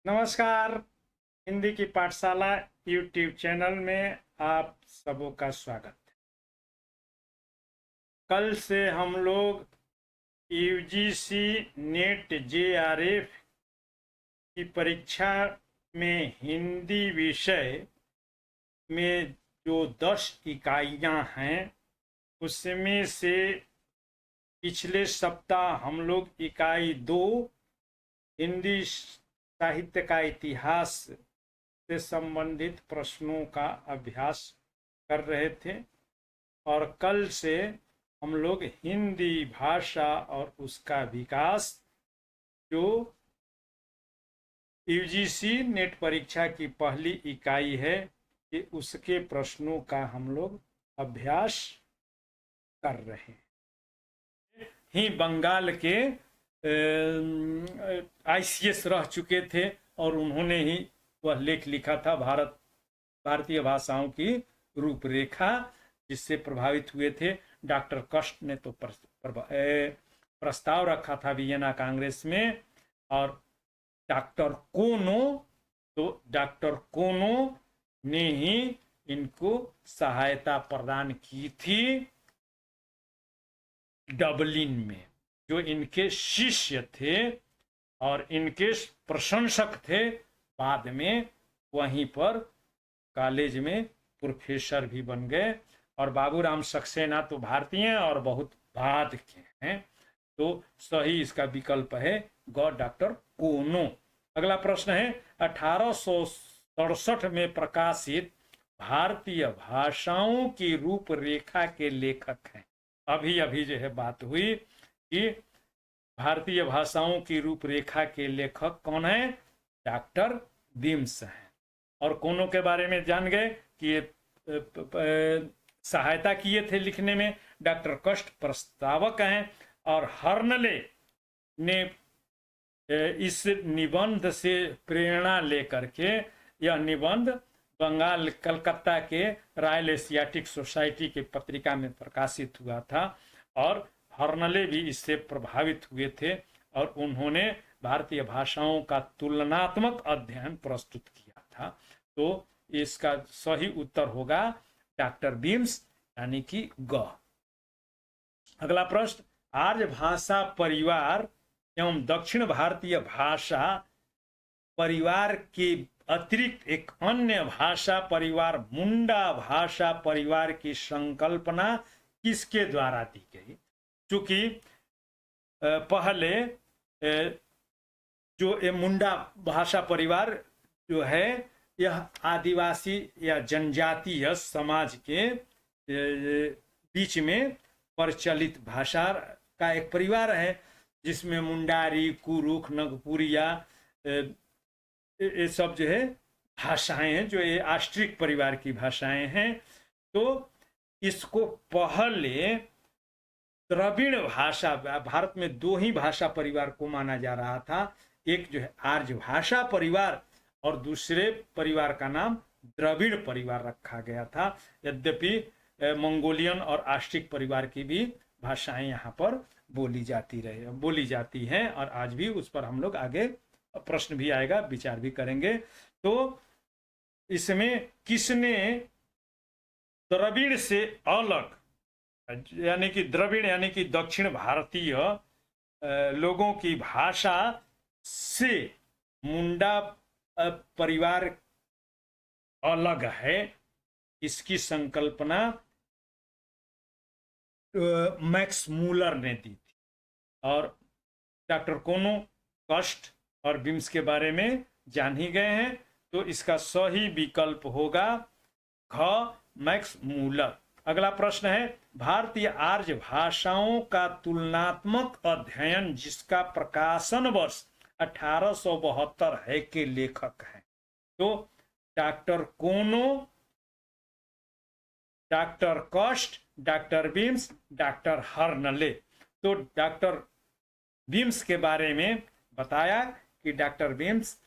नमस्कार। हिंदी की पाठशाला यूट्यूब चैनल में आप सबों का स्वागत है। कल से हम लोग यूजीसी नेट जेआरएफ की परीक्षा में हिंदी विषय में जो 10 इकाइयां हैं उसमें से पिछले सप्ताह हम लोग इकाई 2 हिंदी साहित्य का इतिहास से संबंधित प्रश्नों का अभ्यास कर रहे थे और कल से हम लोग हिंदी भाषा और उसका विकास जो यूजीसी नेट परीक्षा की पहली इकाई है कि उसके प्रश्नों का हम लोग अभ्यास कर रहे हैं। ही बंगाल के आईसीएस रह चुके थे और उन्होंने ही वह लेख लिखा था भारतीय भाषाओं की रूपरेखा, जिससे प्रभावित हुए थे। डॉक्टर कष्ट ने तो प्रस्ताव रखा था वियना कांग्रेस में, और डॉक्टर कोनो ने ही इनको सहायता प्रदान की थी डबलिन में, जो इनके शिष्य थे और इनके प्रशंसक थे। बाद में वहीं पर कॉलेज में प्रोफेसर भी बन गए। और बाबूराम सक्सेना तो भारतीय हैं और बहुत बाद के हैं, तो सही इसका विकल्प है डॉक्टर कोनो। अगला प्रश्न है 1867 में प्रकाशित भारतीय भाषाओं की रूपरेखा के लेखक हैं। अभी अभी जो है बात हुई कि भारतीय भाषाओं की रूपरेखा के लेखक कौन है? डॉक्टर बिम्स हैं। और कोनो के बारे में जान गए कि ये सहायता किए थे लिखने में। डॉक्टर कष्ट प्रस्तावक हैं और हर्नले ने इस निबंध से प्रेरणा लेकर के यह निबंध बंगाल कलकत्ता के रॉयल एशियाटिक सोसाइटी की पत्रिका में प्रकाशित हुआ था और हर्नले भी इससे प्रभावित हुए थे और उन्होंने भारतीय भाषाओं का तुलनात्मक अध्ययन प्रस्तुत किया था। तो इसका सही उत्तर होगा डॉक्टर बिम्स, यानी कि ग। अगला प्रश्न, आर्य भाषा परिवार एवं दक्षिण भारतीय भाषा परिवार के अतिरिक्त एक अन्य भाषा परिवार मुंडा भाषा परिवार की संकल्पना किसके द्वारा दी गई? चूंकि पहले जो ये मुंडा भाषा परिवार जो है यह आदिवासी या जनजातीय समाज के बीच में प्रचलित भाषा का एक परिवार है, जिसमें मुंडारी, कुरुख, नगपुरिया ये सब जो है भाषाएं हैं, जो ये आष्ट्रिक परिवार की भाषाएं हैं। तो इसको पहले द्रविड़ भाषा, भारत में दो ही भाषा परिवार को माना जा रहा था, एक जो है आर्य भाषा परिवार और दूसरे परिवार का नाम द्रविड़ परिवार रखा गया था। यद्यपि मंगोलियन और आस्ट्रिक परिवार की भी भाषाएं यहाँ पर बोली जाती हैं और आज भी उस पर हम लोग आगे प्रश्न भी आएगा, विचार भी करेंगे। तो इसमें किसने द्रविड़ से अलग, यानी कि द्रविड़ यानी कि दक्षिण भारतीय लोगों की भाषा से मुंडा परिवार अलग है, इसकी संकल्पना मैक्स मूलर ने दी थी। और डॉक्टर कोनो, कष्ट और बिम्स के बारे में जान ही गए हैं, तो इसका सही विकल्प होगा घ, मैक्स मूलर। अगला प्रश्न है भारतीय आर्य भाषाओं का तुलनात्मक अध्ययन जिसका प्रकाशन वर्ष 1872 है के लेखक हैं? तो डॉक्टर कोनो, डॉक्टर कष्ट, डॉक्टर बिम्स, डॉक्टर हर्नले। तो डॉक्टर बिम्स के बारे में बताया कि डॉक्टर बिम्स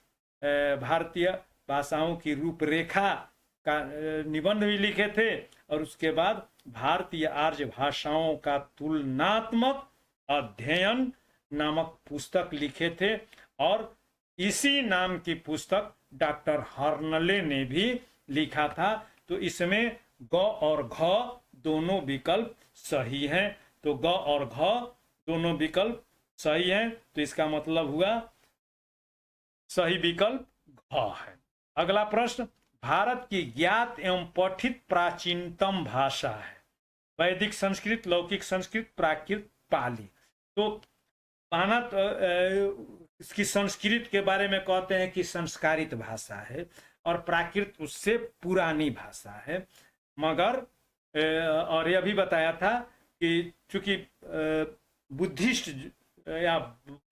भारतीय भाषाओं की रूपरेखा का निबंध भी लिखे थे और उसके बाद भारतीय आर्य भाषाओं का तुलनात्मक अध्ययन नामक पुस्तक लिखे थे। और इसी नाम की पुस्तक डॉक्टर हर्नले ने भी लिखा था। तो इसमें ग और घ दोनों विकल्प सही हैं। तो ग और घ दोनों विकल्प सही हैं, तो इसका मतलब हुआ सही विकल्प घ है। अगला प्रश्न, भारत की ज्ञात एवं पठित प्राचीनतम भाषा है। वैदिक संस्कृत, लौकिक संस्कृत, प्राकृत, पाली। तो माना इसकी संस्कृत के बारे में कहते हैं कि संस्कारित भाषा है, और प्राकृत उससे पुरानी भाषा है। मगर और यह भी बताया था कि चूंकि बुद्धिस्ट या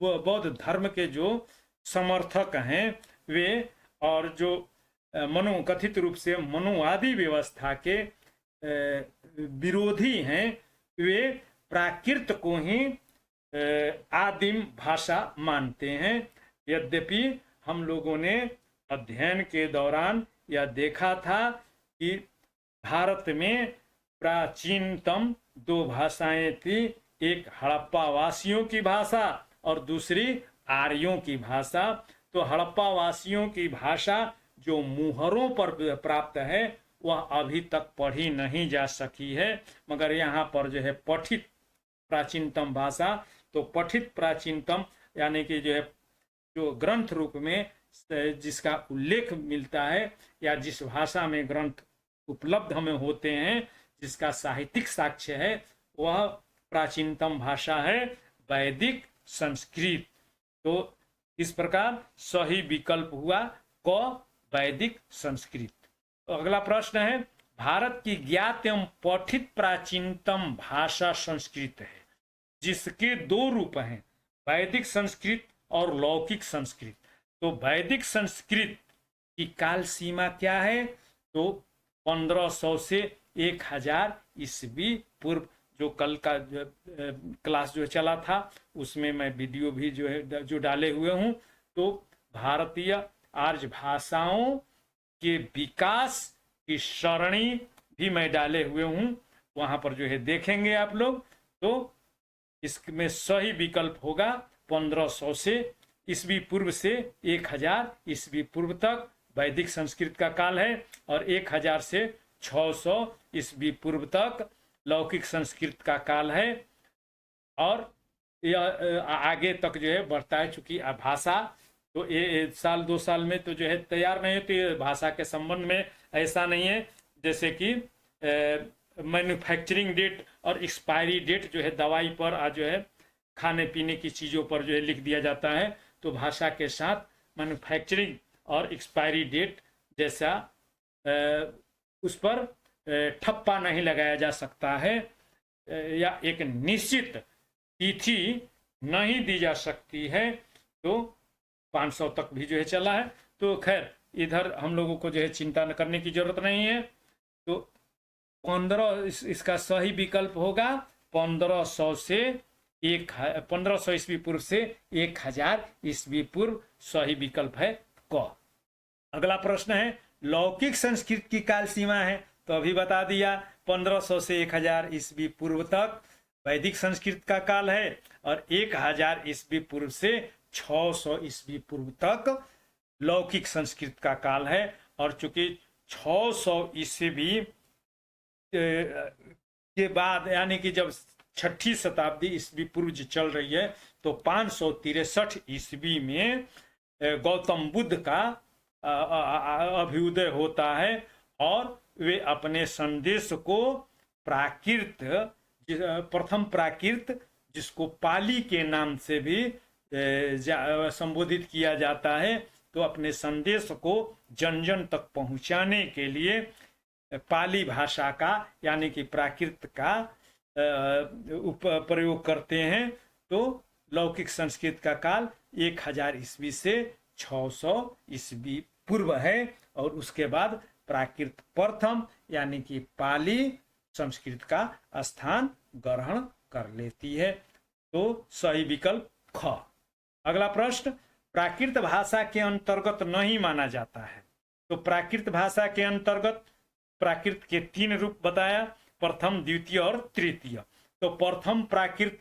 बौद्ध धर्म के जो समर्थक हैं वे, और जो कथित रूप से मनुवादी व्यवस्था के विरोधी हैं, वे प्राकृत को ही आदिम भाषा मानते हैं। यद्यपि हम लोगों ने अध्ययन के दौरान यह देखा था कि भारत में प्राचीनतम दो भाषाएं थी, एक हड़प्पा वासियों की भाषा और दूसरी आर्यों की भाषा। तो हड़प्पा वासियों की भाषा जो मुहरों पर प्राप्त है वह अभी तक पढ़ी नहीं जा सकी है, मगर यहाँ पर जो है पठित प्राचीनतम भाषा, तो पठित प्राचीनतम यानी कि जो है जो ग्रंथ रूप में जिसका उल्लेख मिलता है या जिस भाषा में ग्रंथ उपलब्ध हमें होते हैं, जिसका साहित्यिक साक्ष्य है, वह प्राचीनतम भाषा है वैदिक संस्कृत। तो इस प्रकार सही विकल्प हुआ क, वैदिक संस्कृत। तो अगला प्रश्न है, भारत की ज्ञात एवं पठित प्राचीनतम भाषा संस्कृत है, जिसके दो रूप हैं, वैदिक संस्कृत और लौकिक संस्कृत। तो वैदिक संस्कृत की काल सीमा क्या है? तो 1500 से 1000 ईस्वी पूर्व। जो कल का क्लास जो चला था उसमें मैं वीडियो भी जो है जो डाले हुए हूँ। तो भारतीय आर्य भाषाओं के विकास की सरणी भी मैं डाले हुए हूँ, वहां पर जो है देखेंगे आप लोग। तो इसमें सही विकल्प होगा 1500 से ईस्वी पूर्व से 1000 ईस्वी पूर्व तक वैदिक संस्कृत का काल है, और 1000 से 600 ईस्वी पूर्व तक लौकिक संस्कृत का काल है। और यह आगे तक जो है बढ़ता है, चूंकि भाषा तो ये साल 2 साल में तो जो है तैयार नहीं होती है। भाषा के संबंध में ऐसा नहीं है जैसे कि मैन्युफैक्चरिंग डेट और एक्सपायरी डेट जो है दवाई पर आज जो है खाने पीने की चीज़ों पर जो है लिख दिया जाता है। तो भाषा के साथ मैन्युफैक्चरिंग और एक्सपायरी डेट जैसा उस पर ठप्पा नहीं लगाया जा सकता है, या एक निश्चित तिथि नहीं दी जा सकती है। तो 500 तक भी जो है चला है। तो खैर इधर हम लोगों को जो है चिंता न करने की जरूरत नहीं है। तो 15 इसका सही विकल्प होगा 1500 से 1500 ईस्वी पूर्व से 1000 ईस्वी पूर्व सही विकल्प है क। अगला प्रश्न है, लौकिक संस्कृत की काल सीमा है, तो अभी बता दिया 1500 से 1000 ईस्वी पूर्व तक वैदिक संस्कृत का काल है, और 1000 ईस्वी पूर्व से 600 ईस्वी पूर्व तक लौकिक संस्कृत का काल है। और चूंकि 600 ईस्वी के बाद यानी कि जब 6ठी शताब्दी ईस्वी पूर्व चल रही है, तो 563 ईस्वी में गौतम बुद्ध का अभ्युदय होता है, और वे अपने संदेश को प्राकृत, प्रथम प्राकृत जिसको पाली के नाम से भी संबोधित किया जाता है, तो अपने संदेश को जन जन तक पहुंचाने के लिए पाली भाषा का यानी कि प्राकृत का प्रयोग करते हैं। तो लौकिक संस्कृत का काल 1000 ईस्वी से 600 ईस्वी पूर्व है, और उसके बाद प्राकृत प्रथम यानी कि पाली संस्कृत का स्थान ग्रहण कर लेती है। तो सही विकल्प ख। अगला प्रश्न, प्राकृत भाषा के अंतर्गत नहीं माना जाता है। तो प्राकृत भाषा के अंतर्गत प्राकृत के 3 रूप बताया, प्रथम, द्वितीय और तृतीय। तो प्रथम प्राकृत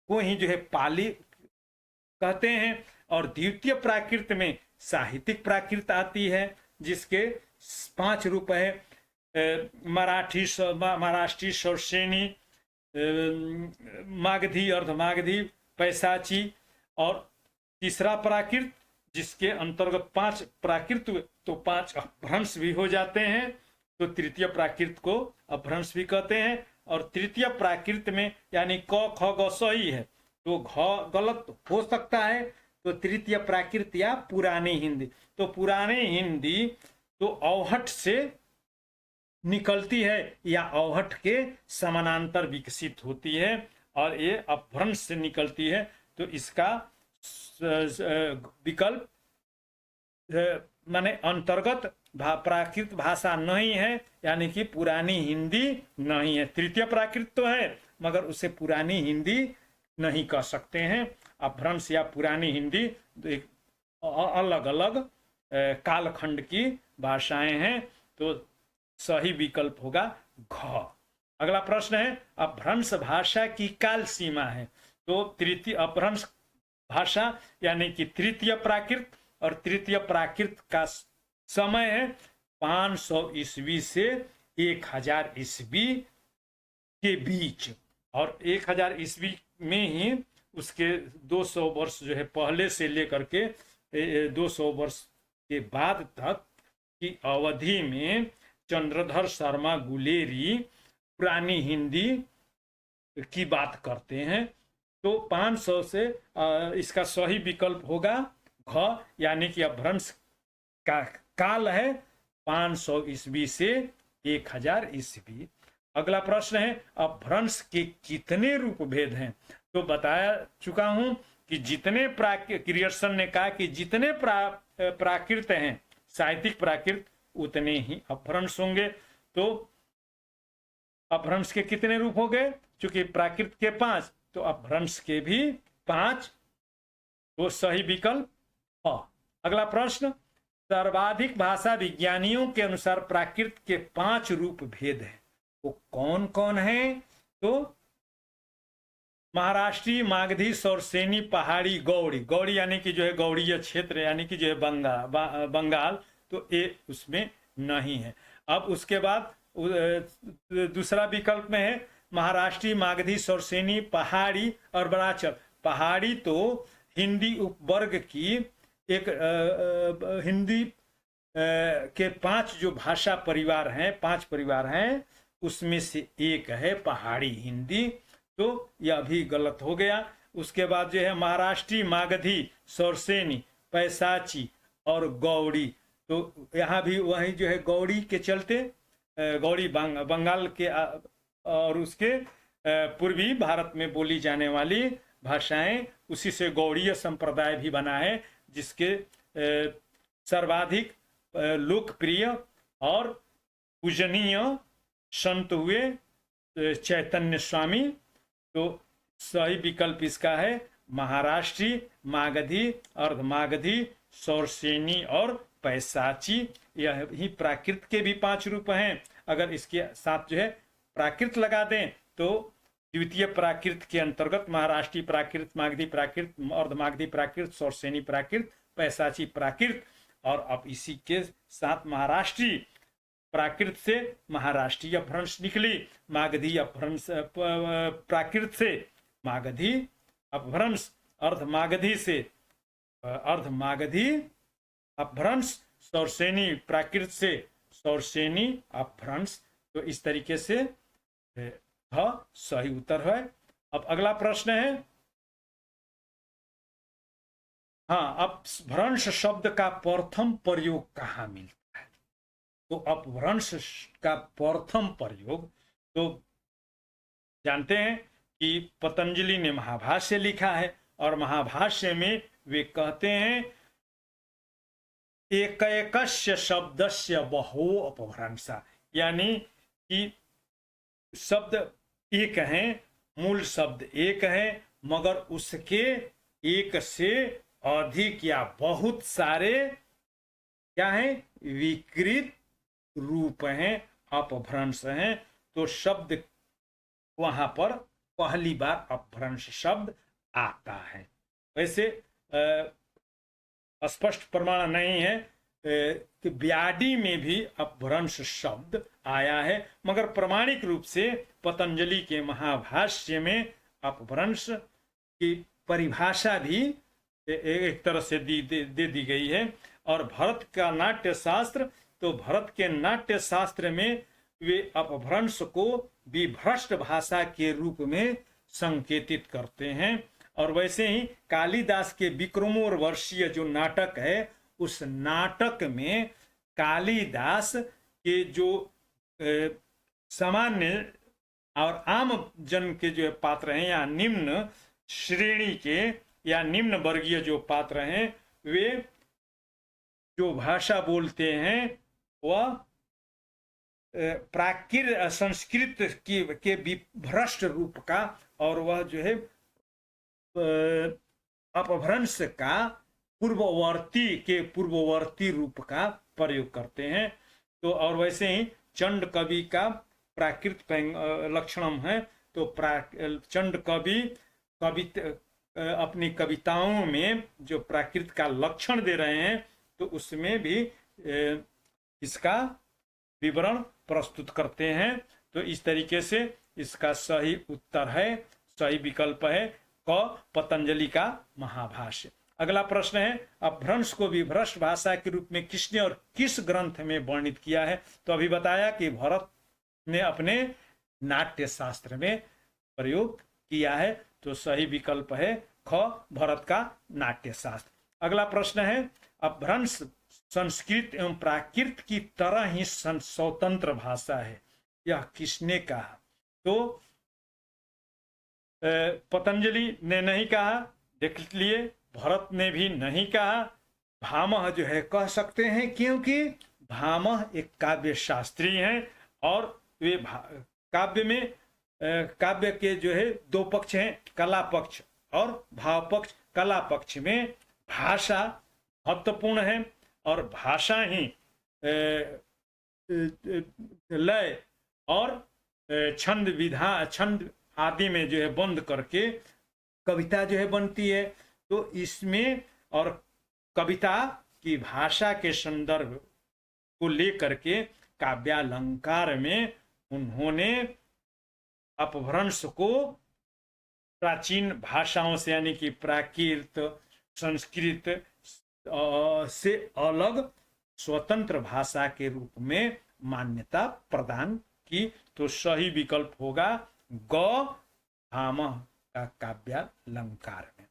को ही जो है पाली कहते हैं, और द्वितीय प्राकृत में साहित्यिक प्राकृत आती है, जिसके 5 रूप है, महाराष्ट्री, शौरसेनी, मागधी, अर्धमागधी, पैसाची। और तीसरा प्राकृत जिसके अंतर्गत 5 प्राकृत, तो 5 अपभ्रंश भी हो जाते हैं, तो तृतीय प्राकृत को अपभ्रंश भी कहते हैं। और तृतीय प्राकृत में यानी क ख ग स ही है, तो घ गलत हो सकता है, तो तृतीय प्राकृत या पुरानी हिंदी। तो पुरानी हिंदी तो औहट से निकलती है या औहट के समानांतर विकसित होती है, और ये अपभ्रंश से निकलती है। तो इसका विकल्प माने अंतर्गत प्राकृत भाषा नहीं है, यानी कि पुरानी हिंदी नहीं है। तृतीय प्राकृत तो है, मगर उसे पुरानी हिंदी नहीं कह सकते हैं। अपभ्रंश या पुरानी हिंदी एक अलग अलग कालखंड की भाषाएं हैं, तो सही विकल्प होगा घ। अगला प्रश्न है, अपभ्रंश भाषा की काल सीमा है। तो तृतीय अपभ्रंश भाषा यानी कि तृतीय प्राकृत, और तृतीय प्राकृत का समय है 500 ईस्वी से 1000 ईस्वी के बीच, और 1000 ईस्वी में ही उसके 200 वर्ष जो है पहले से लेकर के 200 वर्ष के बाद तक की अवधि में चंद्रधर शर्मा गुलेरी पुरानी हिंदी की बात करते हैं। तो 500 से इसका सही विकल्प होगा घ, यानी कि अपभ्रंश का काल है 500 ईस्वी से 1000 ईस्वी। अगला प्रश्न है, अपभ्रंश के कितने रूप भेद हैं? तो बताया चुका हूं कि जितने क्रियर्सन ने कहा कि जितने प्राकृत हैं साहित्यिक प्राकृत, उतने ही अपभ्रंश होंगे। तो अपभ्रंश के कितने रूप हो गए? चूंकि प्राकृत के 5, तो अपभ्रंश के भी 5, तो सही विकल्प ह। अगला प्रश्न, सर्वाधिक भाषा विज्ञानियों के अनुसार प्राकृत के 5 रूप भेद हैं, वो कौन कौन है? तो महाराष्ट्री, मागधी, शौरसेनी, पहाड़ी, गौड़ी। गौड़ी यानी कि जो है गौड़ीय क्षेत्र, यानी कि जो है बंगाल, तो ये उसमें नहीं है। अब उसके बाद दूसरा विकल्प में है महाराष्ट्री, मागधी, शौरसेनी, पहाड़ी और बड़ाचर। पहाड़ी तो हिंदी उपवर्ग की एक हिंदी के 5 जो भाषा परिवार हैं, 5 परिवार हैं, उसमें से एक है पहाड़ी हिंदी, तो यह भी गलत हो गया। उसके बाद जो है महाराष्ट्री, मागधी, शौरसेनी, पैसाची और गौड़ी, तो यहाँ भी वही जो है गौड़ी के चलते गौड़ी बंगाल के और उसके पूर्वी भारत में बोली जाने वाली भाषाएं, उसी से गौड़ीय संप्रदाय भी बना है, जिसके सर्वाधिक लोकप्रिय और पूजनीय संत हुए चैतन्य स्वामी। तो सही विकल्प इसका है महाराष्ट्री, मागधी, अर्धमागधी, शौरसेनी और पैसाची। यह ही प्राकृत के भी 5 रूप हैं। अगर इसके साथ जो है प्राकृत लगा दें, तो द्वितीय प्राकृत के अंतर्गत महाराष्ट्री प्राकृत, मागधी प्राकृत, अर्धमागधी प्राकृत, शौरसेनी प्राकृत, पैसाची प्राकृत, और अब इसी के साथ महाराष्ट्री प्राकृत से महाराष्ट्रीय अपभ्रंश निकली, मागधी अपभ्रंश प्राकृत से मागधी अपभ्रंश, अर्धमागधी से अर्धमागधी अपभ्रंश, शौरसेनी प्राकृत से शौरसेनी अपभ्रंश। तो इस तरीके से सही उत्तर है। अब अगला प्रश्न है, हाँ, अपभ्रंश शब्द का प्रथम प्रयोग कहाँ मिलता है? तो अपभ्रंश का प्रथम प्रयोग तो जानते हैं कि पतंजलि ने महाभाष्य लिखा है, और महाभाष्य में वे कहते हैं एकैकस्य शब्दस्य बहो अपभ्रंशा, यानी कि शब्द एक है, मूल शब्द एक है, मगर उसके एक से अधिक या बहुत सारे क्या है, विकृत रूप हैं, अपभ्रंश हैं। तो शब्द वहां पर पहली बार अपभ्रंश शब्द आता है। वैसे स्पष्ट प्रमाण नहीं है कि ब्याडी में भी अपभ्रंश शब्द आया है, मगर प्रामाणिक रूप से पतंजलि के महाभाष्य में अपभ्रंश की परिभाषा भी एक तरह से दे दी गई है। और भरत का नाट्य शास्त्र, तो भरत के नाट्य शास्त्र में वे अपभ्रंश को विभ्रष्ट भाषा के रूप में संकेतित करते हैं। और वैसे ही कालिदास के विक्रमोर्वशीय जो नाटक है, उस नाटक में कालिदास के जो सामान्य और आम जन के जो पात्र हैं या निम्न श्रेणी के या निम्न वर्गीय जो पात्र हैं, वे जो भाषा बोलते हैं वह प्राकृत संस्कृत के विभ्रष्ट रूप का, और वह जो है अपभ्रंश का पूर्ववर्ती रूप का प्रयोग करते हैं। तो और वैसे ही चंड कवि का प्राकृत लक्षणम है, तो चंड कवि अपनी कविताओं में जो प्राकृत का लक्षण दे रहे हैं, तो उसमें भी इसका विवरण प्रस्तुत करते हैं। तो इस तरीके से इसका सही उत्तर है, सही विकल्प है क, पतंजलि का महाभाष्य। अगला प्रश्न है, अपभ्रंश को विभ्रष्ट भाषा के रूप में किसने और किस ग्रंथ में वर्णित किया है? तो अभी बताया कि भरत ने अपने नाट्य शास्त्र में प्रयोग किया है, तो सही विकल्प है ख, भरत का नाट्य शास्त्र। अगला प्रश्न है, अपभ्रंश संस्कृत एवं प्राकृत की तरह ही स्वतंत्र भाषा है, यह किसने कहा? तो पतंजलि ने नहीं कहा, देख लिए, भरत ने भी नहीं कहा, भामह जो है कह सकते हैं, क्योंकि भामह एक काव्य शास्त्री हैं और वे काव्य में काव्य के जो है दो पक्ष हैं, कला पक्ष और भाव पक्ष। कला पक्ष में भाषा महत्वपूर्ण है और भाषा ही लय और छंद आदि में जो है बंद करके कविता जो है बनती है। तो इसमें और कविता की भाषा के संदर्भ को लेकर के काव्यालंकार में उन्होंने अपभ्रंश को प्राचीन भाषाओं से यानी कि प्राकृत, संस्कृत से अलग स्वतंत्र भाषा के रूप में मान्यता प्रदान की। तो सही विकल्प होगा ग, भामह का काव्यालंकार में।